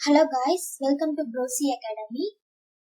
Hello guys, welcome to BROSY Academy.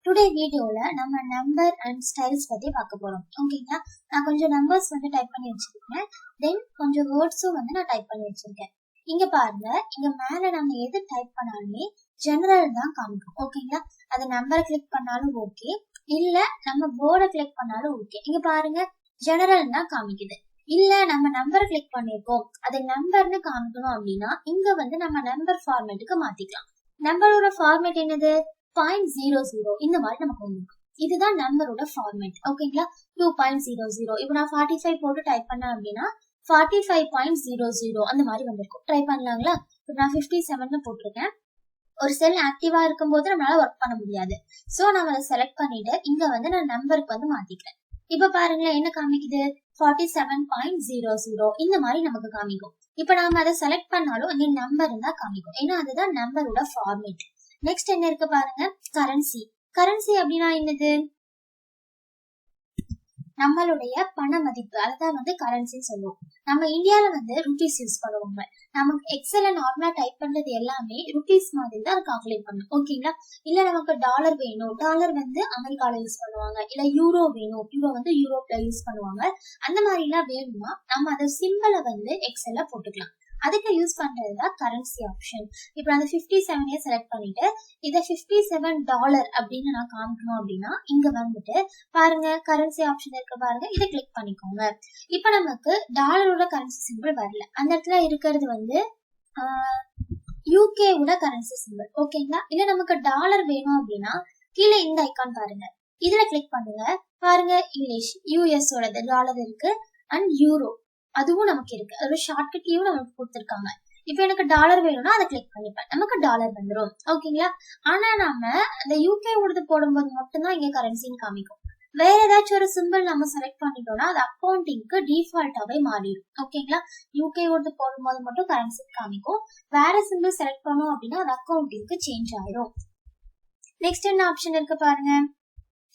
Today video la நம்ம number and styles பத்தி பார்க்க போறோம். ஓகேங்களா? நான் கொஞ்சம் numbers டைப் பண்ணி வச்சிருக்கேன். Then கொஞ்சம் words நான் டைப் பண்ணி வச்சிருக்கேன். இங்க பாருங்க, இங்க மேல நம்ம எது டைப் பண்ணாலுமே general தான் காமிக்கும். ஓகேங்களா? அது நம்பரை கிளிக் பண்ணாலும் ஓகே, இல்ல நம்ம வேர்டை கிளிக் பண்ணாலும் ஓகே. இங்க பாருங்க, general தான் காமிக்குது. இல்ல நம்ம நம்பர் கிளிக் பண்ணிருக்கோம், அது நம்பர்னு காமிக்கணும் அப்படின்னா இங்க நம்ம நம்பர் ஃபார்மேட்டுக்கு மாத்திக்கலாம். நம்பரோட ஃபார்மேட் என்னது? 0.00 இந்த மாதிரி நமக்கு வந்துடும். இதுதான் நம்பரோட ஃபார்மேட். ஓகேங்களா? 2.00. இப்போ நான் 45 போட்டு டைப் பண்ணேன் அப்படின்னா 45.00 அந்த மாதிரி வந்திருக்கும். ட்ரை பண்ணலாங்களா? இப்போ நான் 57 போட்டிருக்கேன். ஒரு செல் ஆக்டிவா இருக்கும் போது நம்மளால ஒர்க் பண்ண முடியாது. சோ நம்ம அதை செலக்ட் பண்ணிட்டு இங்க நான் நம்பருக்கு மாத்திக்கிறேன். இப்ப பாருங்களேன், என்ன காமிக்குது? 47.00 இந்த மாதிரி நமக்கு காமிக்கும். இப்ப நாம அதை செலக்ட் பண்ணாலும் அங்க நம்பர் தான் காமிக்கும், ஏன்னா அதுதான் நம்பரோட ஃபார்மேட். நெக்ஸ்ட் என்ன இருக்கு பாருங்க, கரன்சி. கரன்சி அப்படின்னா என்னது? நம்மளுடைய பண மதிப்பு, அதான் கரன்சின்னு சொல்லுவோம். நம்ம இந்தியால ருபீஸ் யூஸ் பண்ணுவாங்க. நமக்கு எக்ஸல்ல நார்மலா டைப் பண்றது எல்லாமே ருபீஸ் மாதிரி தான் கால்குலேட் பண்ணும். ஓகேங்களா? இல்ல நமக்கு டாலர் வேணும், டாலர் அமெரிக்கால யூஸ் பண்ணுவாங்க. இல்ல யூரோ வேணும், யூரோ யூரோப்ல யூஸ் பண்ணுவாங்க. அந்த மாதிரி எல்லாம் வேணுமா நம்ம அந்த சிம்பிளை எக்ஸல்ல போட்டுக்கலாம். அதுக்கு யூஸ் பண்றதுதான் கரன்சி ஆப்ஷன். இப்ப நான் 57 செலக்ட் பண்ணிட்டு இதை $57 அப்படின்னு நான் காமிக்கணும் அப்படின்னா இங்க பாருங்க, கரன்சி ஆப்ஷன் இருக்கு பாருங்க, இதை கிளிக் பண்ணிக்கோங்க. இப்ப நமக்கு டாலரோட கரன்சி சிம்பிள் வரல, அந்த இடத்துல இருக்கிறது யூகே ஓட கரன்சி சிம்பிள். ஓகேங்களா? இல்ல நமக்கு டாலர் வேணும் அப்படின்னா கீழே இந்த ஐக்கான் பாருங்க, இதுல கிளிக் பண்ணுங்க. பாருங்க, இங்கிலீஷ் யூஎஸ் ஓட டாலர் இருக்கு அண்ட் யூரோ அதுவும் நமக்கு இருக்கு. அதோட ஷார்ட்கட்லயும் நமக்கு கொடுத்துருக்காங்க. இப்ப எனக்கு டாலர் வேணும்னா அதை கிளிக் பண்ணிப்பேன், நமக்கு டாலர் வந்துடும். ஓகேங்களா? ஆனா நாம அந்த யூகே ஓடது போடும்போது மட்டும்தான் இங்க கரன்சின்னு காமிக்கும். வேற ஏதாச்சும் ஒரு சிம்பிள் நம்ம செலக்ட் பண்ணிட்டோம்னா அது அக்கௌண்டிங்க்கு டிஃபால்ட்டாவே மாறிடும். ஓகேங்களா? யூகே ஓடது போடும்போது மட்டும் கரன்சி காமிக்கும். வேற சிம்பிள் செலக்ட் பண்ணோம் அப்படின்னா அது அக்கௌண்டிங்க்கு சேஞ்ச் ஆயிடும். நெக்ஸ்ட் என்ன ஆப்ஷன் இருக்கு பாருங்க,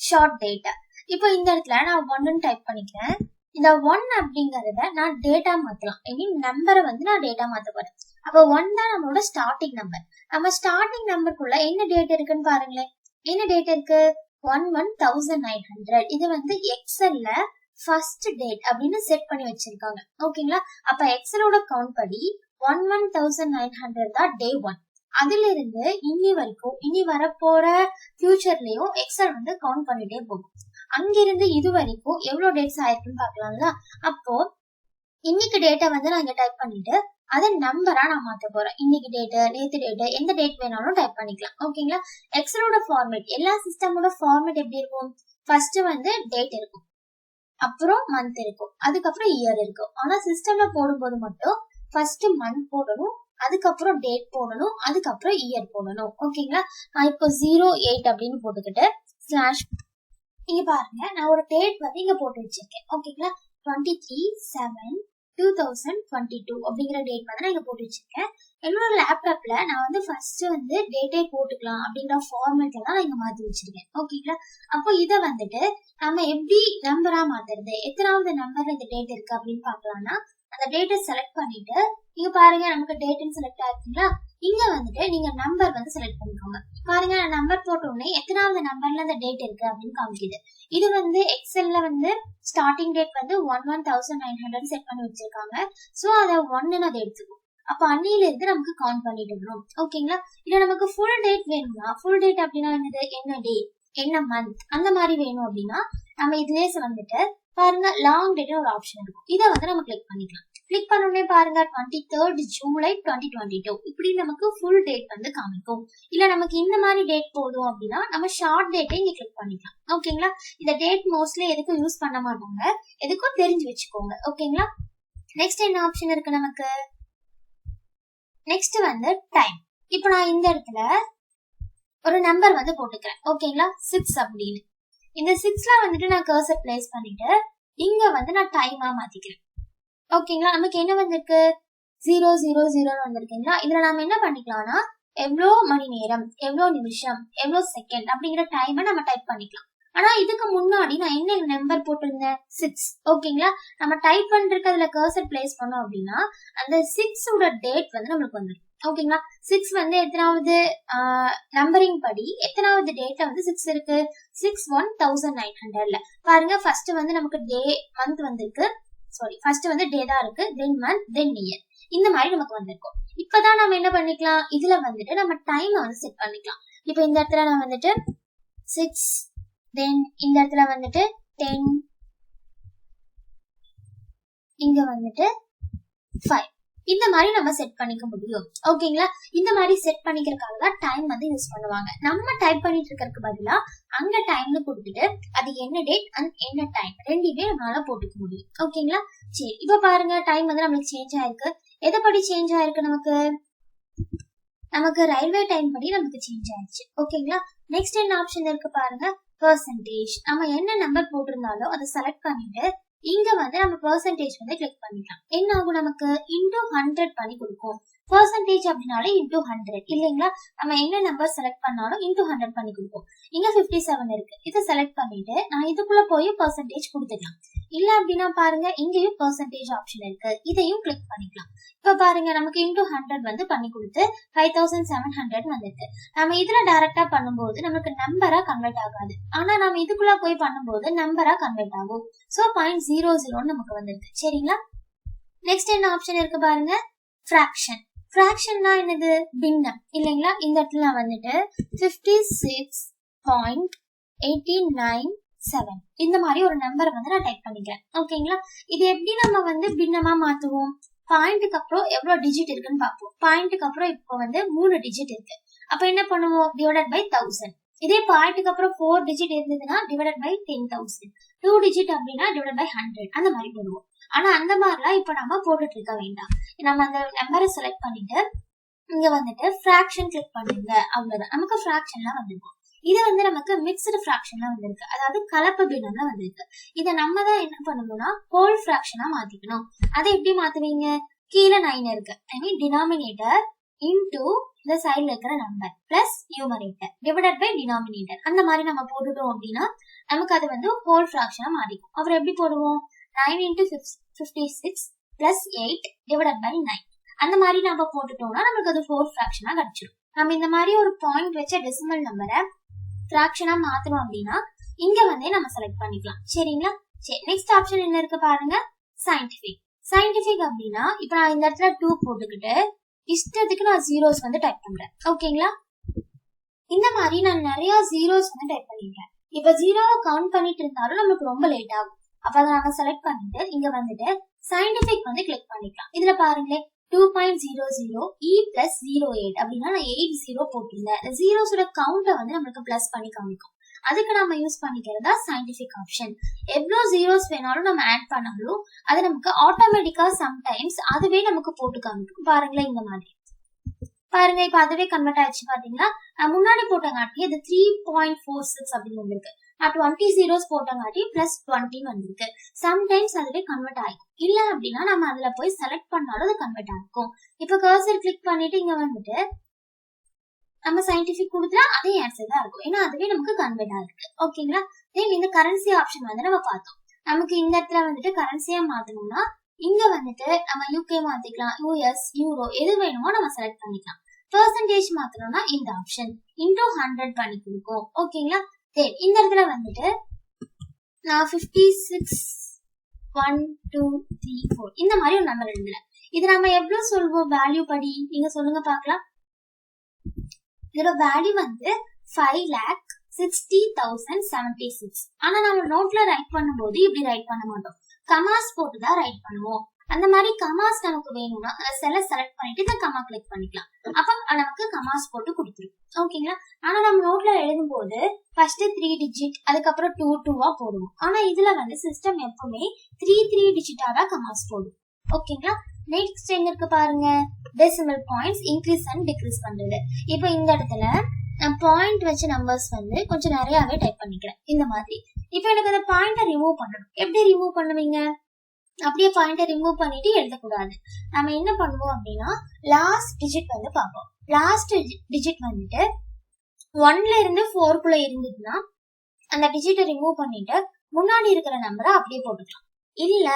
ஷார்ட் டேட்டா. இப்போ இந்த இடத்துல நான் 1 டைப் பண்ணிக்கிறேன். இந்த 1 அப்படிங்கறத நான் டேட்டா மாத்தலாம். ஐ மீன் நம்பரை நான் டேட்டா மாத்த போறேன். அப்ப 1 தான் நம்மளோட ஸ்டார்டிங் நம்பர். நம்ம ஸ்டார்டிங் நம்பருக்குள்ள என்ன டேட் இருக்குன்னு பாருங்களேன். என்ன டேட் இருக்கு? 11,900. இது எக்ஸல்ல ஃபர்ஸ்ட் டேட் அப்படின்னு செட் பண்ணி வச்சிருக்காங்க. ஓகேங்களா? அப்ப எக்ஸலோட கவுண்ட் படி 11,900 தான் டே 1. அதுல இருந்து இனி வரப்போற ஃபியூச்சர்லயும் எக்ஸல் கவுண்ட் பண்ணிட்டே போகும். அங்கிருந்து இது வரைக்கும் எவ்வளவு டேட்ஸ் ஆயிருக்குன்னு பாக்கலாங்களா? அப்போ இன்னைக்கு டேட்டை நான் இங்க டைப் பண்ணிட்டு அதை நம்பரா நான் மாத்த போறேன். இன்னைக்கு டேட்டு, நேத்து டேட்டு, எந்த டேட் வேணாலும் டைப் பண்ணிக்கலாம். ஓகேங்களா? எக்ஸலோட ஃபார்மேட், எல்லா சிஸ்டமோட ஃபார்மேட் எப்படி இருக்கும்? ஃபர்ஸ்ட் டேட் இருக்கும், அப்புறம் மந்த் இருக்கும், அதுக்கப்புறம் இயர் இருக்கும். ஆனா சிஸ்டம்ல போடும்போது மட்டும் ஃபர்ஸ்ட் மந்த் போடணும், அதுக்கப்புறம் டேட் போடணும், அதுக்கப்புறம் இயர் போடணும். ஓகேங்களா? நான் இப்போ 08 அப்படின்னு போட்டுக்கிட்டு ஸ்லாஷ், இங்க பாருங்க, நான் ஒரு டேட் இங்க போட்டு வச்சிருக்கேன். ஓகேங்களா? 23/7/2022 அப்படிங்கிற டேட் நான் இங்க போட்டு வச்சிருக்கேன். என்னோட லேப்டாப்ல நான் ஃபர்ஸ்ட் டேட்டே போட்டுக்கலாம் அப்படிங்கிற ஃபார்மேட்ல தான் நான் இங்க மாத்தி வச்சிருக்கேன். ஓகேங்களா? அப்போ இதை நம்ம எப்படி நம்பரா மாத்துறது, எத்தனாவது நம்பர்ல இந்த டேட் இருக்கு அப்படின்னு பாக்கலாம்னா அந்த டேட்டை செலக்ட் பண்ணிட்டு இங்க பாருங்க, நமக்கு டேட்னு செலக்ட் ஆயிருக்குங்களா? இங்க நீங்க நம்பர் செலக்ட் பண்ணிக்கோங்க. பாருங்க, நான் நம்பர் போட்ட உடனே எத்தனாவது நம்பர்ல அந்த டேட் இருக்கு அப்படின்னு காமிக்குது. இது எக்ஸல்ல ஸ்டார்டிங் டேட் 11,900 செட் பண்ணி வச்சிருக்காங்க. சோ அதை 1ன்னு அதை எடுத்துக்கும். அப்ப அன்னையில இருந்து நமக்கு கவுண்ட் பண்ணிட்டு வரும். ஓகேங்களா? இல்ல நமக்கு ஃபுல் டேட் வேணும்னா, ஃபுல் டேட் அப்படின்னா என்னது, என்ன டே, என்ன மந்த், அந்த மாதிரி வேணும் அப்படின்னா நம்ம இதுலயே பாருங்க, லாங் டேட் ஒரு ஆப்ஷன் இருக்கும். இதை நம்ம கிளிக் பண்ணிக்கலாம். கிளிக் பண்ண உடனே பாருங்க, 23rd July 2022 இப்படி நமக்கு ஃபுல் டேட் காமிக்கும். இல்ல நமக்கு இந்த மாதிரி டேட் போதும் அப்படின்னா நம்ம ஷார்ட் டேட்டை இங்க கிளிக் பண்ணிக்கலாம். ஓகேங்களா? இந்த டேட் மோஸ்ட்லி எதுக்கும் யூஸ் பண்ண மாட்டாங்க, எதுக்கும் தெரிஞ்சு வச்சுக்கோங்க. ஓகேங்களா? நெக்ஸ்ட் என்ன ஆப்ஷன் இருக்கு நமக்கு? Next time. இப்போ நான் இந்த இடத்துல ஒரு நம்பர் போட்டுக்கிறேன். ஓகேங்களா? 6 அப்படின்னு. இந்த 6ல நான் கர்சர் பிளேஸ் பண்ணிட்டு இங்க நான் டைமா மாத்திக்கிறேன். ஓகேங்களா? நமக்கு என்ன வந்திருக்கு? 000 வந்திருக்கீங்களா? இதுல நாம என்ன பண்ணிக்கலாம்னா எவ்வளோ மணி நேரம், எவ்வளோ நிமிஷம், எவ்வளோ செகண்ட் அப்படிங்கிற டைமை நம்ம டைப் பண்ணிக்கலாம். ஆனா இதுக்கு முன்னாடி நான் என்ன நம்பர் போட்டிருந்தேன்? 6. ஓகேங்களா? நம்ம டைப் பண்றதுக்கு அதுல கர்சர் பிளேஸ் பண்ணோம் அப்படின்னா அந்த 6 டேட் நம்மளுக்கு வந்துடும். ஓகேங்களா. 6 வந்து எத்தனாவது நம்பரிங் படி எத்தனாவது டேட்ல வந்து 6 இருக்கு? 6/1900ல பாருங்க. ஃபர்ஸ்ட் வந்து நமக்கு டே மந்த் வந்திருக்கு, சாரி ஃபர்ஸ்ட் வந்து டே தான் இருக்கு, தென் மந்த், தென் இயர், இந்த மாதிரி நமக்கு வந்திருக்கும். இப்பதான் நம்ம என்ன பண்ணிக்கலாம், இதுல வந்துட்டு நம்ம டைம் வந்து செட் பண்ணிக்கலாம். இப்போ இந்த இடத்துல நான் வந்துட்டு 6, தென் இந்த இடத்துல வந்துட்டு 10, இங்க வந்துட்டு 5, இந்த மாதிரி நம்ம செட் பண்ணிக்க முடியும். ஓகேங்களா. இந்த மாதிரி செட் பண்ணிக்கிறதுக்காக தான் டைம் வந்து யூஸ் பண்ணுவாங்க. நம்ம டைப் பண்ணிட்டு இருக்கிறதுக்கு பதிலா அங்க டைம்னு கொடுத்துட்டு அது என்ன டேட் அண்ட் என்ன டைம் ரெண்டுமே நம்மளால போட்டுக்க முடியும். ஓகேங்களா. சரி, இப்ப பாருங்க டைம் வந்து நம்மளுக்கு சேஞ்ச் ஆயிருக்கு. எதை படி சேஞ்ச் ஆயிருக்கு? நமக்கு ரயில்வே டைம் படி நமக்கு சேஞ்ச் ஆயிடுச்சு. ஓகேங்களா. நெக்ஸ்ட் என்ன ஆப்ஷன் இருக்கு பாருங்க, பெர்சன்டேஜ். நம்ம என்ன நம்பர் போட்டிருந்தாலும் அதை செலக்ட் பண்ணிட்டு இங்க வந்து நம்ம பெர்சன்டேஜ் வந்து கிளிக் பண்ணிக்கலாம். என்ன ஆகும், நமக்கு இன்டூ 100 பண்ணி கொடுக்கும். பெர்சன்டேஜ் அப்படின்னாலே இன்டூ 100 இல்லைங்களா. நம்ம என்ன நம்பர் செலக்ட் பண்ணாலும் இன்டூ 100 பண்ணி கொடுக்கும். இங்க 57 இருக்கு, இதை செலக்ட் பண்ணிட்டு நான் இதுக்குள்ள போய் பெர்சன்டேஜ் கொடுத்துக்கலாம். இல்ல அப்படின்னா பாருங்க, இங்கேயும் பெர்சன்டேஜ் ஆப்ஷன் இருக்கு, இதையும் கிளிக் பண்ணிக்கலாம். இப்ப பாருங்க, நமக்கு இன்டூ 100 வந்து பண்ணி கொடுத்து 5700 வந்துருக்கு. நம்ம இதுல டைரக்டா பண்ணும்போது நமக்கு நம்பரா கன்வெர்ட் ஆகாது, ஆனா நம்ம இதுக்குள்ள போய் பண்ணும்போது நம்பரா கன்வெர்ட் ஆகும். சோ 0.00 நமக்கு வந்துருக்கு. சரிங்களா. நெக்ஸ்ட் என்ன ஆப்ஷன் இருக்கு பாருங்க, ஃபிராக்ஷன். ஃபிராக்ஷன்னா என்னது, பின்னம் இல்லைங்களா. இந்த இடத்துல வந்துட்டு 56.897 இந்த மாதிரி ஒரு நம்பரை வந்து நான் டைப் பண்ணிக்கிறேன். ஓகேங்களா. இது எப்படி நம்ம வந்து பின்னமா மாத்துவோம், பாயிண்ட்டுக்கு அப்புறம் எவ்வளவு டிஜிட் இருக்குன்னு பார்ப்போம். பாயிண்ட்டுக்கு அப்புறம் இப்போ வந்து 3 டிஜிட் இருக்கு, அப்ப என்ன பண்ணுவோம், டிவைடட் பை 1000. இதே பாயிண்ட்டுக்கு அப்புறம் 4 டிஜிட் இருந்ததுன்னா டிவைடட் பை 10,000, 2 டிஜிட் அப்படின்னா டிவைடட் பை 100, அந்த மாதிரி போடுவோம். ஆனா அந்த மாதிரிலாம் இப்ப நம்ம போட்டுட்டு இருக்க வேண்டாம். நம்ம அந்த நம்பரை செலக்ட் பண்ணிட்டு இங்க வந்துட்டு ஃபிராக்ஷன் கிளிக் பண்ணுங்க, அவ்வளவுதான். நமக்கு ஃபிராக்ஷன்லாம் வந்திருக்கும். இது வந்து நமக்கு மிக்ஸ்டு ஃபிராக்ஷன்லாம் வந்திருக்கு, அதாவது கலப்பு பின்னம்ல வந்திருக்கு. இதை நம்ம தான் என்ன பண்ணணும்னா ஹோல் ஃபிராக்ஷனா மாத்திக்கணும். அதை எப்படி மாத்துவீங்க, கீழே 9 இருக்கு, ஐ மீன் டினாமினேட்டர் இன்டூ இந்த சைட்ல இருக்கிற number plus numerator divided by denominator, அந்த மாதிரி நம்ம போட்டுட்டோம் அப்படின்னா நமக்கு அது வந்து ஹோல் ஃபிராக்ஷனா மாறிக்கும். அப்புறம் எப்படி போடுவோம், 9 into 56 plus 8 divided by 9, அந்த மாதிரி நம்ம போட்டுட்டோம்னா நமக்கு அது 4 ஃபிராக்ஷனா கிடைச்சிடும். நம்ம இந்த மாதிரி ஒரு பாயிண்ட் வச்ச டெசிமல் நம்பரை ஃபிராக்ஷனா மாத்தணும் அப்படின்னா இங்க வந்து நம்ம செலக்ட் பண்ணிக்கலாம். சரிங்களா. சரி, நெக்ஸ்ட் ஆப்ஷன் என்ன இருக்கு பாருங்க, சயின்டிபிக். சயின்டிபிக் அப்படின்னா இப்ப நான் இந்த இடத்துல 2 போட்டுக்கிட்டு இஷ்டத்துக்கு நான் ஜீரோஸ் வந்து டைப் பண்றேன். ஓகேங்களா. இந்த மாதிரி நான் நிறைய ஜீரோஸ் வந்து டைப் பண்ணிருக்கேன். இப்ப ஜீரோவை கவுண்ட் பண்ணிட்டு இருந்தாலும் நமக்கு ரொம்ப லேட் ஆகும். அப்ப அதை நம்ம செலக்ட் பண்ணிட்டு இங்க வந்துட்டு சயின்டிபிக் வந்து கிளிக் பண்ணிக்கலாம். இதுல பாருங்களேன் 2.00 E plus 08 அப்படின்னா நான் 80 போட்டிருந்தேன். ஜீரோஸோட கவுண்ட வந்து நம்மளுக்கு பிளஸ் பண்ணி காமிக்கும். அதுக்கு நம்ம யூஸ் பண்ணிக்கிறதா சயின்டிபிக் ஆப்ஷன். எவ்வளவு ஜீரோஸ் வேணாலும் நம்ம ஆட் பண்ணாலும் அது நமக்கு ஆட்டோமேட்டிக்கா சம்டைம்ஸ் அதுவே நமக்கு போட்டு காமிக்கும். பாருங்களேன் இந்த மாதிரி பாருங்க, இப்ப அதுவே கன்வெர்ட் ஆயிடுச்சு. பாத்தீங்களா, நான் முன்னாடி போட்டங்காட்டி அது 3.46 அப்படின்னு வந்திருக்கு. நான் 20 ஜீரோஸ் போட்டங்காட்டி பிளஸ் 20 வந்திருக்கு. சம்டைம்ஸ் அதுவே கன்வெர்ட் ஆகும். இல்ல அப்படின்னா நம்ம அதுல போய் செலக்ட் பண்ணாலும் அது கன்வெர்ட் ஆகும். இப்ப கர்சர் கிளிக் பண்ணிட்டு இங்க வந்துட்டு நம்ம சயின்டிபிக் கொடுத்தா அதே ஆன்சர் தான் இருக்கும், ஏன்னா அதுவே நமக்கு கன்வெர்ட் ஆயிருக்கு. ஓகேங்களா. தென் இந்த கரன்சி ஆப்ஷன் வந்து நம்ம பார்த்தோம். நமக்கு இந்த இடத்துல வந்துட்டு கரன்சியா மாத்தணும்னா இங்க வந்துட்டு நம்ம யூகே மாத்திக்கலாம், யூஎஸ், யூரோ, எது வேணுமோ நம்ம செலக்ட் பண்ணிக்கலாம். பெர்சன்டேஜ் மாத்தணும்னா இந்த ஆப்ஷன் இன்டூ 100 பண்ணி கொடுக்கும். ஓகேங்களா. இந்த இடத்துல வந்துட்டு நான் 56, 1, 2, 3, 4 இந்த மாதிரி ஒரு நம்பர் எழுதுறேன். இது நம்ம எவ்வளவு சொல்வோம் வேல்யூ படி, நீங்க சொல்லுங்க பாக்கலாம். இதோட வேல்யூ வந்து 5,60,076. ஆனா நம்ம நோட்ல ரைட் பண்ணும்போது இப்படி ரைட் பண்ண மாட்டோம், கமாஸ் போட்டு தான் ரைட் பண்ணுவோம். அந்த மாதிரி கமாஸ் நமக்கு வேணும்னா செல்ல செலக்ட் பண்ணிட்டு இந்த கமா கிளிக் பண்ணிக்கலாம். அப்ப நமக்கு கமாஸ் போட்டு கொடுத்துரும். ஓகேங்களா. ஆனா நம்ம நோட்ல எழுதும் போது ஃபர்ஸ்ட் 3 டிஜிட் அதுக்கப்புறம் 2 2வா போடுவோம். ஆனா இதுல வந்து சிஸ்டம் எப்பவுமே 3 டிஜிட்டா தான் கமாஸ் போடும். ஓகேங்களா. நெக்ஸ்ட் எங்க இருக்கு பாருங்க, decimal points increase and degrees பண்றது. இப்ப இந்த இடத்துல நான் பாயிண்ட் வச்ச நம்பர்ஸ் வந்து கொஞ்சம் நிறையவே டைப் பண்ணிக்கிறேன் இந்த மாதிரி. இப்ப எனக்கு அந்த பாயிண்ட ரிமூவ் பண்ணணும். எப்படி ரிமூவ் பண்ணுவீங்க, அப்படியே பாயிண்ட ரிமூவ் பண்ணிட்டு எழுதக்கூடாது. நம்ம என்ன பண்ணுவோம் அப்படின்னா லாஸ்ட் டிஜிட் வந்து பார்ப்போம். லாஸ்ட் டிஜிட் வந்துட்டு 1ல இருந்து 4குள்ள இருந்ததுன்னா அந்த டிஜிட்டை ரிமூவ் பண்ணிட்டு முன்னாடி இருக்கிற நம்பரை அப்படியே போட்டுக்கலாம். இல்ல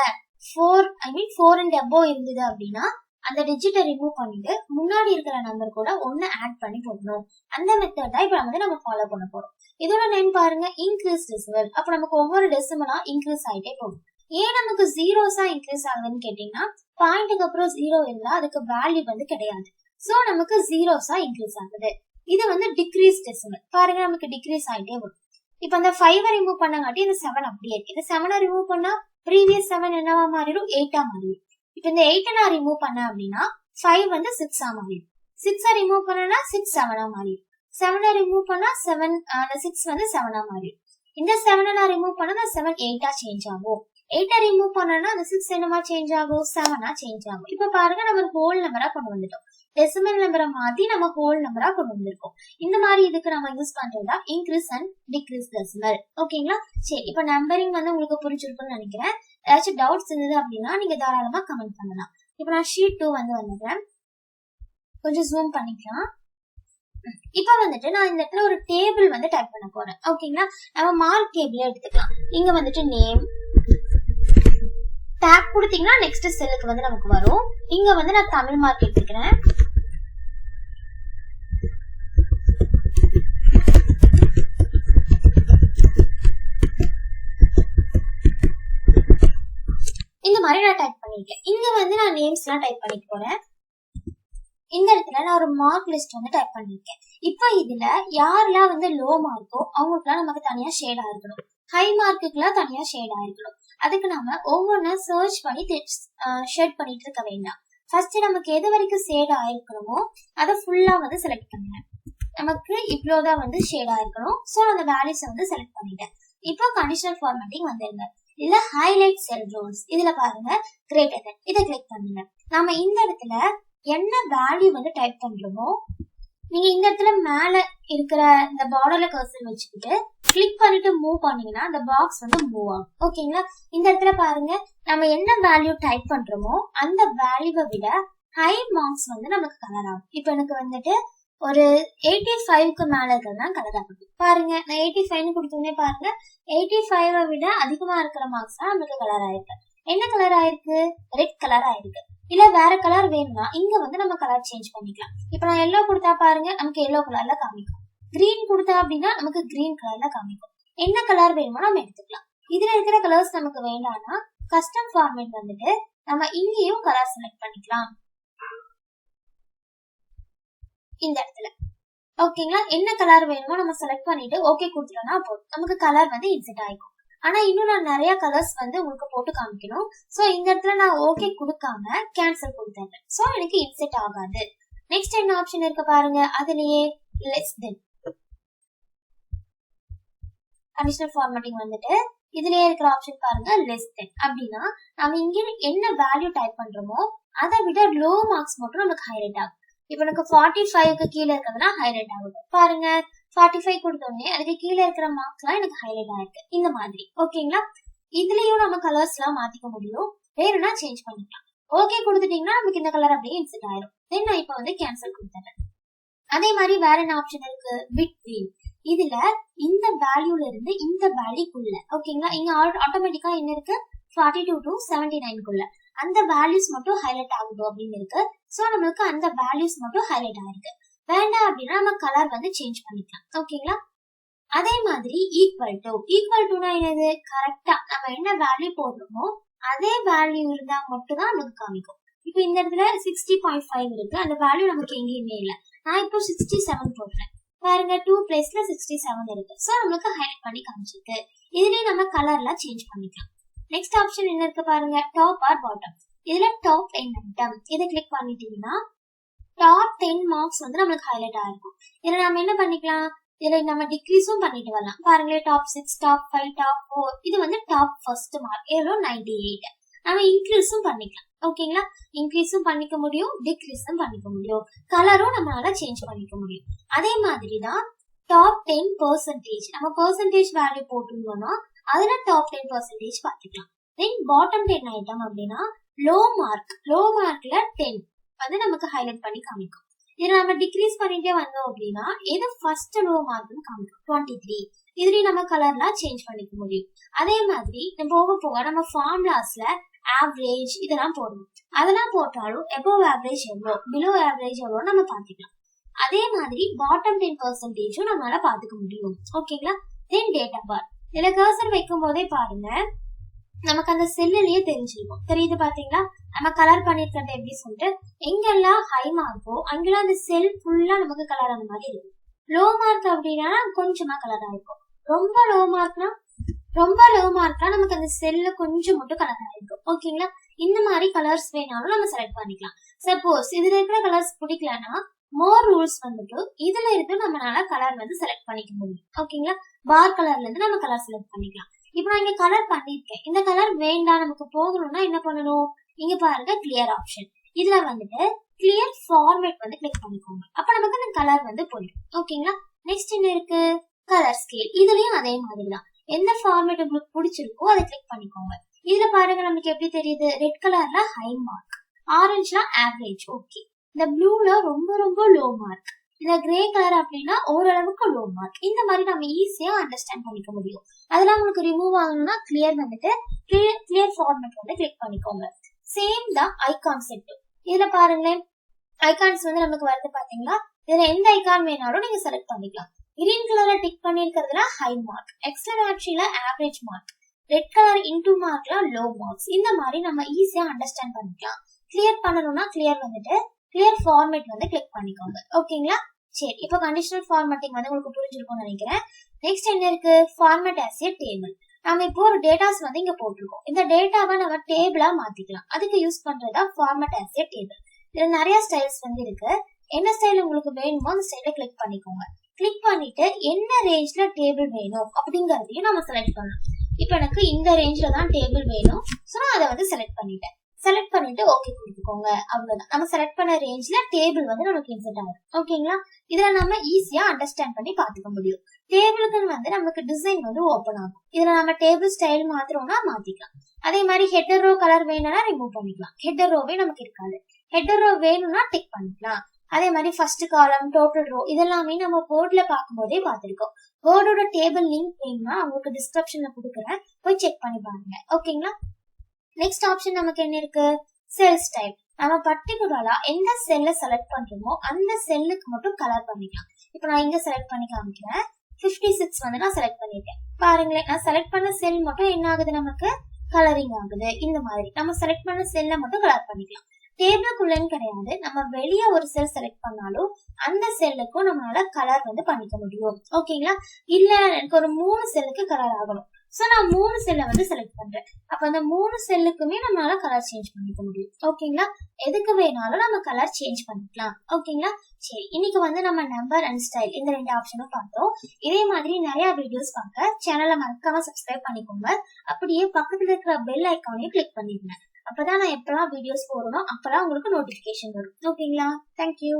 4 and above இருந்தது அப்படின்னா அந்த டிஜிட்டை ரிமூவ் பண்ணிட்டு முன்னாடி இருக்கிற நம்பர் கூட ஒன்னு ஆட் பண்ணி போடணும். அந்த மெத்தட் தான் இப்ப நம்ம ஃபாலோ பண்ண போறோம். இதோட நேம் பாருங்க இன்க்ரீஸ் டெசிமல். அப்ப நமக்கு ஒவ்வொரு டெசிமலா இன்க்ரீஸ் ஆயிட்டே போகும். ஏன் நமக்கு ஜீரோஸா இன்க்ரீஸ் ஆகுதுன்னு கேட்டீங்கன்னா பாயிண்ட்டுக்கு அப்புறம் ஜீரோ இருந்தா அதுக்கு வேல்யூ கிடையாது. சோ நமக்கு ஜீரோஸா இன்க்ரீஸ் ஆகுது. இது டிக்ரீஸ் டெசிமல். பாருங்க நமக்கு டிக்ரீஸ் ஆயிட்டே வரும். இப்ப அந்த 5 ரிமூவ் பண்ணங்காட்டி இந்த 7 அப்படியே இருக்கு. இந்த 7 ரிமூவ் பண்ணா ப்ரீவியஸ் 7 என்னவா மாறிடும்? 8 மாறிடும். இப்ப இந்த 8 நான் ரிமூவ் பண்ண அப்படின்னா 5 6 மாறிடும். 6 ரிமூவ் பண்ணா 6 7 மாறிடும். 7 ரிமூவ் பண்ணா 7 அந்த 6 7 மாறிடும். இந்த 7 நான் ரிமூவ் பண்ணா 7 8 சேஞ்ச் ஆகும். 8 ரிமூவ் பண்ணனா அந்த 6 என்னமா சேஞ்ச் ஆகும்? 7 சேஞ்ச் ஆகும். இப்ப பாருங்க நம்ம ஒரு ஹோல் நம்பரா கொண்டு வந்துட்டோம். டெசிமல் நம்பரை மாத்தி நம்ம ஹோல் நம்பரா கொண்டு வந்திருக்கோம். இந்த மாதிரி இதுக்கு நம்ம யூஸ் பண்றதா இன்க்ரீஸ் அண்ட் டிக்ரீஸ் டெசிமல். ஓகேங்களா? சரி, இப்ப நம்பரிங் உங்களுக்கு புரிஞ்சிருக்கும்னு நினைக்கிறேன். ஏதாச்சும் டவுட்ஸ் இருந்தது அப்படின்னா நீங்க தாராளமா கமெண்ட் பண்ணலாம். இப்ப நான் ஷீட் 2 வந்துடுறேன். கொஞ்சம் ஜூம் பண்ணிக்கலாம். இப்ப நான் இந்த இடத்துல ஒரு டேபிள் டைப் பண்ண போறேன். ஓகேங்களா? நம்ம மார்க் டேபிள் எடுத்துக்கலாம். இங்க நேம் டாப் கொடுத்தீங்கன்னா நெக்ஸ்ட் செல்லுக்கு நமக்கு வரும். இங்க நான் தமிழ் மார்க் எடுத்துக்கிறேன். இந்த மாதிரி நான் டைப் பண்ணிருக்கேன். இங்க நான் நேம்ஸ் எல்லாம் டைப் பண்ணிக்க போறேன். இந்த இடத்துல நான் ஒரு மார்க் லிஸ்ட் டைப் பண்ணிருக்கேன். இப்ப இதுல யாரெல்லாம் லோ மார்க்கோ அவங்களுக்குலாம் நமக்கு தனியா ஷேட் ஆயிருக்கணும். ஹை மார்க்குக்குலாம் தனியா ஷேட் ஆயிருக்கணும். அதுக்கு நாம ஒவ்வொன்னா சர்ச் பண்ணி ஷேட் பண்ணிட்டு இருக்க வேண்டாம். ஃபர்ஸ்ட் நமக்கு எது வரைக்கும் ஷேட் ஆயிருக்கணுமோ அதை ஃபுல்லா செலக்ட் பண்ணுங்க. நமக்கு இவ்வளவுதான் ஷேட் ஆயிருக்கணும். சோ அந்த வேல்யூஸ் செலக்ட் பண்ணிட்டேன். இப்போ கண்டிஷனல் ஃபார்மேட்டிங் வந்துருங்க. இல்ல ஹைலைட் செல் ரூல்ஸ் இதுல பாருங்க கிரேட்டர் தென் இதை கிளிக் பண்ணுங்க. நாம இந்த இடத்துல என்ன வேல்யூ டைப் பண்றோமோ நீங்க இந்த இடத்துல மேல இருக்கிற இந்த பார்டர்ல கர்சர் வச்சுக்கிட்டு கிளிக் பண்ணிட்டு மூவ் பண்ணீங்கன்னா அந்த பாக்ஸ் மூவ் ஆகும். ஓகேங்களா? இந்த இடத்துல பாருங்க நம்ம என்ன வேல்யூ டைப் பண்றோமோ அந்த வேல்யூவை விட ஹை மார்க்ஸ் நமக்கு கலர் ஆகும். இப்ப எனக்கு ஒரு 85க்கு மேல இருக்கிறதுதான் கலர் ஆகுது. பாருங்க நான் 85 கொடுத்தோன்னே பாருங்க 85 விட அதிகமா இருக்கிற மார்க்ஸ் தான் நமக்கு கலர் ஆயிருக்கு. என்ன கலர் ஆயிருக்கு? ரெட் கலர் ஆயிருக்கு. இல்ல வேற கலர் வேணும்னா இங்க நம்ம கலர் சேஞ்ச் பண்ணிக்கலாம். இப்ப நான் எல்லோ கொடுத்தா பாருங்க நமக்கு எல்லோ கலர்ல காமிக்கும். கிரீன் கொடுத்தா அப்படின்னா நமக்கு கிரீன் கலர்ல காமிக்கும். என்ன கலர் வேணுமோ நம்ம எடுத்துக்கலாம். இதுல இருக்கிற கலர்ஸ் நமக்கு வேண்டாம்னா கஸ்டம் ஃபார்மேட் நம்ம இங்கேயும் கலர் செலக்ட் பண்ணிக்கலாம். இந்த இடத்துல ஓகேங்களா? என்ன கலர் வேணுமோ நம்ம செலக்ட் பண்ணிட்டு ஓகே கொடுத்துட்டோம்னா போதும் நமக்கு கலர் இன்செட் ஆயிக்கும். ஆனா இன்னும் நான் நிறைய கலர்ஸ் உங்களுக்கு போட்டு காமிக்கணும். சோ இந்த இடத்துல நான் ஓகே கொடுக்காம கேன்சல் கொடுத்தேன். சோ எனக்கு இன்செட் ஆகாது. நெக்ஸ்ட் என்ன ஆப்ஷன் இருக்கு பாருங்க. அதுலயே லெஸ் தென் கண்டிஷனல் ஃபார்மேட்டிங் இதுலயே இருக்கிற ஆப்ஷன் பாருங்க லெஸ் தென். அப்படின்னா நம்ம இங்க என்ன வேல்யூ டைப் பண்றோமோ அதை விட லோ மார்க்ஸ் மட்டும் நமக்கு ஹைலைட் ஆகும். இப்ப எனக்கு 45க்கு கீழே இருக்கிறதுனா ஹைலைட் ஆகுது. பாருங்க 45 கொடுத்தோடனே அதுக்கு கீழே இருக்கிற மார்க்ஸ் எல்லாம் எனக்கு ஹைலைட் ஆயிருக்கு. இந்த மாதிரி ஓகேங்களா? இதுலயும் நம்ம கலர்ஸ் எல்லாம் மாத்திக்க முடியும். வேணும்னா சேஞ்ச் பண்ணிக்கலாம். ஓகே கொடுத்துட்டீங்கன்னா நமக்கு இந்த கலர் அப்படியே இன்செட் ஆயிரும். தென் நான் இப்ப கேன்சல் கொடுத்துறேன். அதே மாதிரி வேற என்ன ஆப்ஷன் இருக்கு? பிட்வீன். இதுல இந்த வேல்யூல இருந்து இந்த வேல்யூக்குள்ள ஓகேங்களா இங்க ஆட்டோமேட்டிக்கா என்ன இருக்கு? 42 to 79க்குள்ள அந்த வேல்யூஸ் மட்டும் ஹைலைட் ஆகுது அப்படின்னு இருக்கு. சோ நம்மளுக்கு அந்த வேல்யூஸ் மட்டும் ஹைலைட் ஆயிருக்கு. வேண்டாம் அப்படின்னா நம்ம கலர் சேஞ்ச் பண்ணிக்கலாம். ஓகேங்களா? அதே மாதிரி ஈக்குவல் டுனா என்னது? கரெக்டா நம்ம என்ன வேல்யூ போடுறோமோ அதே வேல்யூ இருந்தா மட்டும் தான் நமக்கு காமிக்கும். இப்ப இந்த இடத்துல 60.5 இருக்கு. அந்த வேல்யூ நமக்கு எங்கேயுமே இல்ல. நான் இப்போ 67 போடுறேன். பாருங்க 2 பிளேஸ்ல 67 இருக்கு. சோ நமக்கு ஹைலைட் பண்ணி காமிச்சிருக்கு. இதுலயே நம்ம கலர்ல சேஞ்ச் பண்ணிக்கலாம். நெக்ஸ்ட் ஆப்ஷன் என்ன இருக்கு பாருங்க. Top or bottom. இதுல டாப் எண்டம் இதை கிளிக் பண்ணிட்டீங்கன்னா டாப் 10 மார்க்ஸ் நமக்கு ஹைலைட் ஆயிருக்கும். இதுல நம்ம என்ன பண்ணிக்கலாம்? இதுல நம்ம டிக்ரீஸும் பண்ணிட்டு வரலாம். பாருங்களேன் டாப் 6, டாப் 5, டாப் 4 இது டாப் ஃபர்ஸ்ட் மார்க் எவ்வளோ 98. நம்ம இன்க்ரீஸும் பண்ணிக்கலாம். ஓகேங்களா? இன்க்ரீஸும் பண்ணிக்க முடியும், டிக்ரீஸும் பண்ணிக்க முடியும். கலரும் நம்மளால சேஞ்ச் பண்ணிக்க முடியும். அதே மாதிரிதான் டாப் 10% நம்ம பெர்சன்டேஜ் வேல்யூ போட்டுருந்தோம்னா அதுல டாப் 10% பார்த்துக்கலாம். தென் பாட்டம் 10 ஐட்டம் அப்படின்னா லோ மார்க்ல 10 நமக்கு ஹைலைட் பண்ணி காமிக்கும். இதை நம்ம டிக்ரீஸ் பண்ணிட்டே வந்தோம் அப்படின்னா எது ஃபர்ஸ்ட் லோ மார்க்னு காமிக்கும் 23. இதுலயும் நம்ம கலர்லாம் சேஞ்ச் பண்ணிக்க முடியும். அதே மாதிரி போக போக நம்ம ஃபார்முலாஸ்ல ஆவரேஜ் இதெல்லாம் போடணும். அதெல்லாம் போட்டாலும் above ஆவரேஜ் எவ்வளோ below ஆவரேஜ் எவ்வளோ நம்ம பாத்துக்கலாம். அதே மாதிரி பாட்டம் 10% நம்மளால பாத்துக்க முடியும். ஓகேங்களா? தென் டேட்டா பார். இதுல கர்சர் வைக்கும் போதே பாருங்க, நமக்கு அந்த செல்லுலயே தெரிஞ்சிருக்கும். தெரியுது பாத்தீங்களா? நம்ம கலர் பண்ணிருக்கிறது எப்படி சொல்லிட்டு, எங்கெல்லாம் ஹை மார்க்கோ அங்கெல்லாம் அந்த செல் ஃபுல்லா நமக்கு கலர் ஆன மாதிரி இருக்கும். லோ மார்க் அப்படின்னா கொஞ்சமா கலர் ஆயிருக்கும். ரொம்ப லோ மார்க்னா நமக்கு அந்த செல்ல கொஞ்சம் மட்டும் கலர் ஆயிருக்கும். ஓகேங்களா? இந்த மாதிரி கலர்ஸ் வேணாலும் நம்ம செலக்ட் பண்ணிக்கலாம். சப்போஸ் இதுல இருக்கிற கலர்ஸ் பிடிக்கலன்னா மோர் ரூல்ஸ் வந்துட்டு இதுல இருந்து நம்மளால கலர் வந்து செலக்ட் பண்ணிக்க முடியும். ஓகேங்களா? பார் கலர்ல இருந்து நம்ம கலர் செலக்ட் பண்ணிக்கலாம். இப்ப நான் இங்க கலர் பண்ணிருக்கேன். இந்த கலர் வேண்டாம் நமக்கு போகணும்னா என்ன பண்ணணும்? இங்க பாருங்க கிளியர் ஆப்ஷன். இதுல வந்துட்டு கிளியர் ஃபார்மேட் வந்து கிளிக் பண்ணிக்கோங்க. அப்ப நமக்கு அந்த கலர் வந்து போயிடும். ஓகேங்களா? நெக்ஸ்ட் என்ன இருக்கு? Colour scale. இதுலயும் அதே மாதிரிதான். எந்த ஃபார்மேட் உங்களுக்கு பிடிச்சிருக்கோ அதை கிளிக் பண்ணிக்கோங்க. இதுல பாருங்க நமக்கு எப்படி தெரியுது? ரெட் கலர்ல ஹை மார்க், ஆரஞ்சுல ஆவரேஜ், ஓகே. இந்த ப்ளூல ரொம்ப ரொம்ப லோ மார்க், இந்த கிரே கலர் அப்படின்னா ஓரளவுக்கு லோ மார்க். இந்த மாதிரி நம்ம ஈஸியா அண்டர்ஸ்டாண்ட் பண்ணிக்க முடியும். அதெல்லாம் உங்களுக்கு ரிமூவ் ஆகணும்னா கிளியர் வந்துட்டு கிளியர் ஃபார்மேட் வந்து கிளிக் பண்ணிக்கோங்க. சேம் தான் ஐகான் செட். இதுல பாருங்களேன், ஐகான்ஸ் வந்து நமக்கு வருது பாத்தீங்களா? இதுல எந்த ஐகான் வேணாலும் நீங்க செலக்ட் பண்ணிக்கலாம். கிரீன் கலர்ல டிக் பண்ணிருக்கிறதுல ஹை மார்க், எக்ஸ்ட்ராட்ரில average mark, red colour into மார்க்ல லோ மார்க்ஸ். இந்த மாதிரி நம்ம ஈஸியா அண்டர்ஸ்டாண்ட் பண்ணிக்கலாம். கிளியர் பண்ணணும்னா கிளியர் வந்துட்டு கிளியர் ஃபார்மேட் வந்து கிளிக் பண்ணிக்கோங்க. ஓகேங்களா? சரி, இப்போ கண்டிஷனல் ஃபார்மேட்டிங் வந்து உங்களுக்கு புரிஞ்சிருக்கும்னு நினைக்கிறேன். நெக்ஸ்ட் என்ன இருக்கு? Format as a table. நம்ம இப்போ ஒரு டேட்டாஸ் வந்து இங்க போட்டிருக்கோம். இந்த டேட்டாவை நம்ம டேபிளா மாத்திக்கலாம். அதுக்கு யூஸ் பண்றதா ஃபார்மேட் ஆஸ் எ டேபிள். இதுல நிறைய ஸ்டைல்ஸ் வந்து இருக்கு. என்ன ஸ்டைல் உங்களுக்கு வேணுமோ அந்த ஸ்டைலை கிளிக் பண்ணிக்கோங்க. கிளிக் பண்ணிட்டு என்ன ரேஞ்ச்ல டேபிள் வேணும் அப்படிங்கறதையும் நம்ம செலக்ட் பண்ணலாம். இப்போ எனக்கு இந்த ரேஞ்ச்ல தான் டேபிள் வேணும், சோ நான் அதை வந்து செலக்ட் பண்ணிட்டேன். செலக்ட் பண்ணிட்டு ஓகே கொடுத்துக்கோங்க. அவ்வளவுதான். நம்ம செலக்ட் பண்ண ரேஞ்ச்ல டேபிள் வந்து நமக்கு இன்சர்ட் ஆகும். ஓகேங்களா? இதுல நம்ம ஈஸியா அண்டர்ஸ்டாண்ட் பண்ணி பாத்துக்க முடியும். டேபிளுக்கு வந்து நமக்கு டிசைன் வந்து ஓபன் ஆகும். இதுல நம்ம டேபிள் ஸ்டைல் மாத்திரம்னா மாத்திக்கலாம். அதே மாதிரி ஹெட்டர் ரோ கலர் வேணும்னா ரிமூவ் பண்ணிக்கலாம். ஹெட்டர் ரோவே நமக்கு இருக்காது. ஹெட்டர் ரோ வேணும்னா டிக் பண்ணிக்கலாம். அதே மாதிரி ஃபர்ஸ்ட் காலம், டோட்டல் ரோ இதெல்லாமே நம்ம போர்ட்ல பார்க்கும்போதே பார்த்திருக்கோம். போர்டோட டேபிள் லிங்க் வேணும்னா உங்களுக்கு டிஸ்கிரிப்ஷன்ல கொடுக்குறேன், போய் செக் பண்ணி பாருங்க. ஓகேங்களா? நெக்ஸ்ட் ஆப்ஷன் நமக்கு என்ன இருக்கு? செல் ஸ்டைல். நம்ம பர்டிகுலரா எந்த செல்ல செலக்ட் பண்றோமோ அந்த செல்லுக்கு மட்டும் கலர் பண்ணிக்கலாம். இப்போ நான் இங்க செலக்ட் பண்ணி காமிக்கிறேன். 56 வந்து நான் செலக்ட் பண்ணிருக்கேன். பாருங்களேன், நான் செலக்ட் பண்ண செல் மட்டும் என்ன ஆகுது? நமக்கு கலரிங் ஆகுது. இந்த மாதிரி நம்ம செலக்ட் பண்ண செல்ல மட்டும் கலர் பண்ணிக்கலாம். டேபிளுக்குள்ளன்னு கிடையாது, நம்ம வெளியே ஒரு செல் செலக்ட் பண்ணாலும் அந்த செல்லுக்கும் நம்மளால கலர் வந்து பண்ணிக்க முடியும். ஓகேங்களா? இல்ல எனக்கு ஒரு 3 செல்லுக்கு கலர் ஆகணும், சோ நான் 3 செல்லை வந்து செலக்ட் பண்றேன். அப்ப அந்த 3 செல்லுக்குமே நம்மளால கலர் சேஞ்ச் பண்ணிக்க முடியும். ஓகேங்களா? எதுக்கு வேணாலும் நம்ம கலர் சேஞ்ச் பண்ணிக்கலாம். ஓகேங்களா? சரி, இன்னைக்கு வந்து நம்ம நம்பர் அண்ட் ஸ்டைல் இந்த 2 ஆப்ஷனும் பார்த்தோம். இதே மாதிரி நிறைய வீடியோஸ் பார்க்க சேனலை மறக்காம சப்ஸ்கிரைப் பண்ணிக்கோங்க. அப்படியே பக்கத்துல இருக்கிற பெல் ஐக்கானையும் கிளிக் பண்ணிடுங்க. அப்பதான் நான் எப்பெல்லாம் வீடியோஸ் போடணும் அப்பெல்லாம் உங்களுக்கு நோட்டிபிகேஷன் வரும். ஓகேங்களா? தேங்க்யூ.